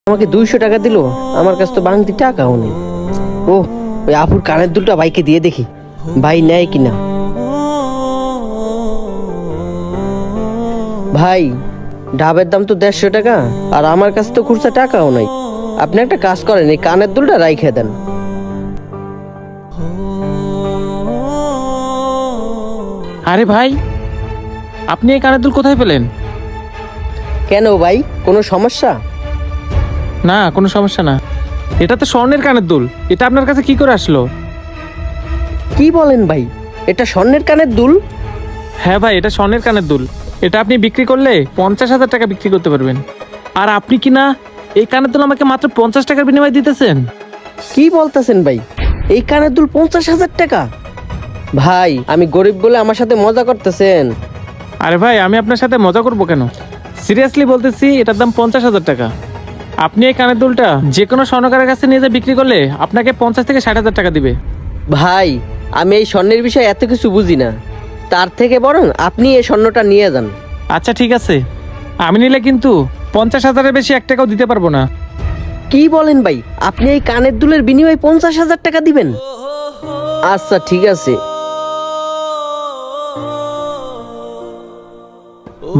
আমাকে 200 টাকা দিল, আমার কাছে তো বাংতি টাকাও নেই। ও, ওই আপুর কানের দুলটা ভাইকে দিয়ে দেখি, ভাই নেয় কিনা। ভাই, ডাবের দাম তো 150 টাকা, আর আমার কাছে তো খুচরা টাকাও নাই। আপনি একটা কাজ করেন, এই কানের দুলটা রাইখে দেন। আরে ভাই, আপনি এই কানের দুল কোথায় পেলেন? কেন ভাই, কোনো সমস্যা? না, কোনো সমস্যা না। এটা তো স্বর্ণের কানের দুল, এটা আপনার কাছে কি করে আসলো? কি বলেন ভাই, এটা স্বর্ণের কানের দুল? হ্যাঁ ভাই, এটা স্বর্ণের কানের দুল। এটা আপনি বিক্রি করলে 50,000 টাকা বিক্রি করতে পারবেন। আর আপনি কি না এই কানের দুল আমাকে মাত্র 50 টাকার বিনিময়ে দিতেছেন? কি বলতেছেন ভাই, এই কানের দুল 50,000 টাকা? ভাই, আমি গরিব বলে আমার সাথে মজা করতেছেন? আরে ভাই, আমি আপনার সাথে মজা করবো কেন? সিরিয়াসলি বলতেছি, এটার দাম 50,000 টাকা। আপনি এই কানের দুলটা যে কোনো স্বর্ণকারের কাছে নিয়ে যা বিক্রি করলে আপনাকে 50 থেকে 60,000 টাকা দিবে। ভাই, আমি এই স্বর্ণের বিষয়ে এত কিছু বুঝি না, তার থেকে বরং আপনি এই স্বর্ণটা নিয়ে যান। আচ্ছা ঠিক আছে, আমি নিলে কিন্তু 50,000-এর বেশি 1 টাকাও দিতে পারবো না। কি বলেন ভাই, আপনি এই কানের দুলের বিনিময়ে 50,000 টাকা দিবেন? আচ্ছা ঠিক আছে।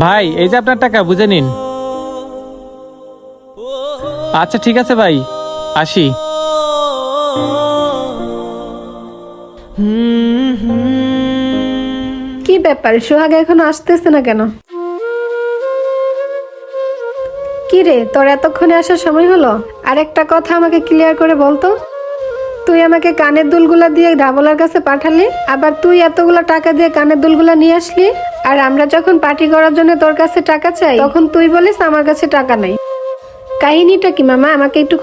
ভাই, এই যে আপনার টাকা, বুঝে নিন। আচ্ছা ঠিক আছে ভাই, আসি। কি ব্যাপার, সোহাগ এখনো আসতেছে না কেন? কি রে, তোর এতক্ষণে আসার সময় হলো? আর একটা কথা আমাকে ক্লিয়ার করে বলতো, তুই আমাকে কানের দুলগুলা দিয়ে ডাবলার কাছে পাঠালি, আবার তুই এতগুলা টাকা দিয়ে কানের দুলগুলা নিয়ে আসলি, আর আমরা যখন পার্টি করার জন্য তোর কাছে টাকা চাই তখন তুই বলিস আমার কাছে টাকা নাই। কাহিনীটা কি মামা, আমাকে একটু